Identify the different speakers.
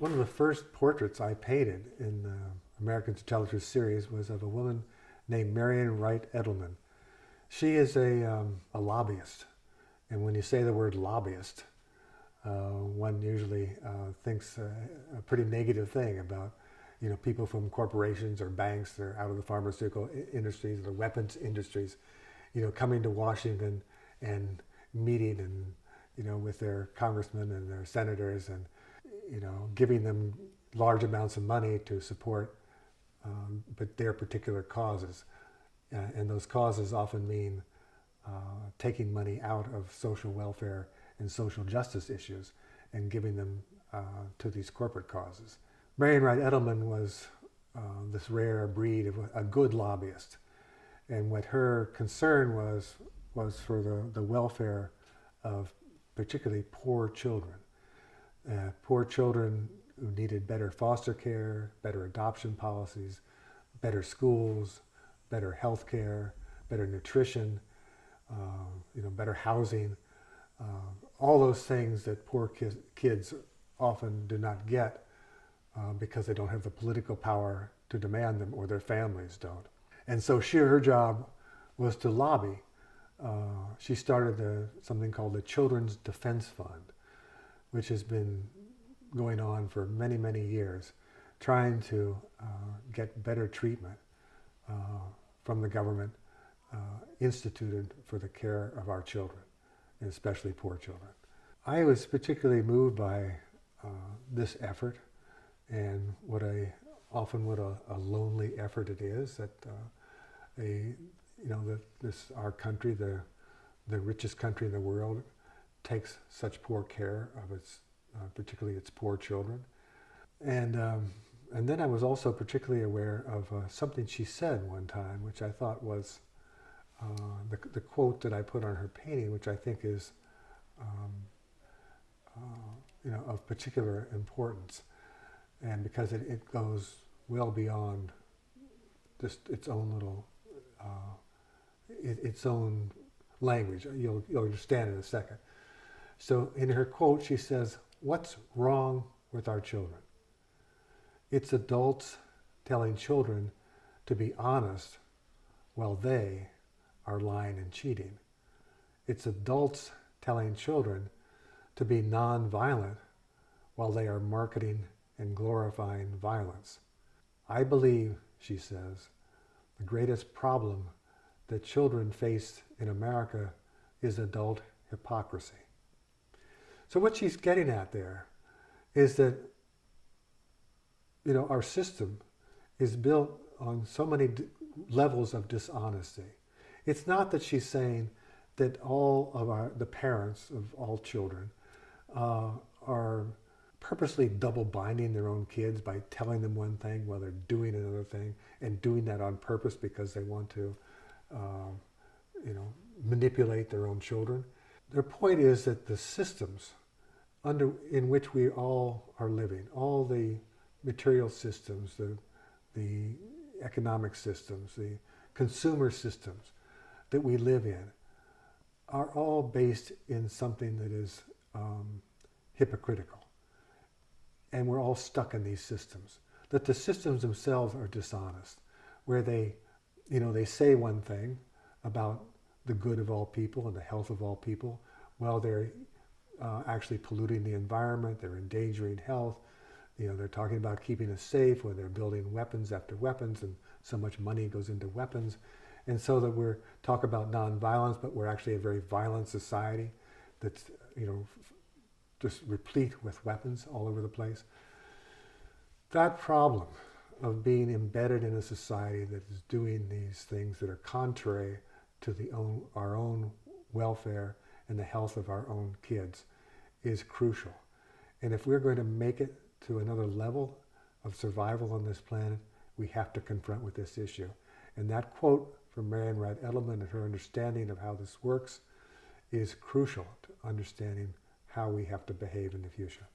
Speaker 1: One of the first portraits I painted in the Americans Who Tell the Truth series was of a woman named Marian Wright Edelman. She is a lobbyist, and when you say the word lobbyist, one usually thinks a pretty negative thing about people from corporations or banks that are out of the pharmaceutical industries, the weapons industries, coming to Washington and meeting and with their congressmen and their senators and giving them large amounts of money to support but their particular causes. And those causes often mean taking money out of social welfare and social justice issues and giving them to these corporate causes. Marian Wright Edelman was this rare breed of a good lobbyist. And what her concern was for the welfare of particularly poor children. Poor children who needed better foster care, better adoption policies, better schools, better health care, better nutrition, better housing, all those things that poor kids often do not get because they don't have the political power to demand them, or their families don't. And so her job was to lobby. She started something called the Children's Defense Fund, which has been going on for many, many years, trying to get better treatment from the government instituted for the care of our children, and especially poor children. I was particularly moved by this effort, and what a lonely effort it is that our country, the richest country in the world, takes such poor care of its, particularly its poor children. And then I was also particularly aware of something she said one time, which I thought was the quote that I put on her painting, which I think is of particular importance, and because it goes well beyond just its own little its own language. You'll understand in a second. So in her quote, she says, "What's wrong with our children? It's adults telling children to be honest while they are lying and cheating. It's adults telling children to be non-violent while they are marketing and glorifying violence. I believe," she says, "the greatest problem that children face in America is adult hypocrisy." So what she's getting at there is that our system is built on so many levels of dishonesty. It's not that she's saying that all of the parents of all children are purposely double binding their own kids by telling them one thing while they're doing another thing, and doing that on purpose because they want to manipulate their own children. Their point is that the systems in which we all are living, all the material systems, the economic systems, the consumer systems that we live in, are all based in something that is hypocritical. And we're all stuck in these systems. That the systems themselves are dishonest, where they say one thing about the good of all people and the health of all people, while they're actually polluting the environment, they're endangering health. They're talking about keeping us safe when they're building weapons after weapons, and so much money goes into weapons. And so that we're talk about nonviolence, but we're actually a very violent society that's, just replete with weapons all over the place. That problem of being embedded in a society that is doing these things that are contrary to our own welfare and the health of our own kids is crucial. And if we're going to make it to another level of survival on this planet, we have to confront with this issue. And that quote from Marian Wright Edelman and her understanding of how this works is crucial to understanding how we have to behave in the future.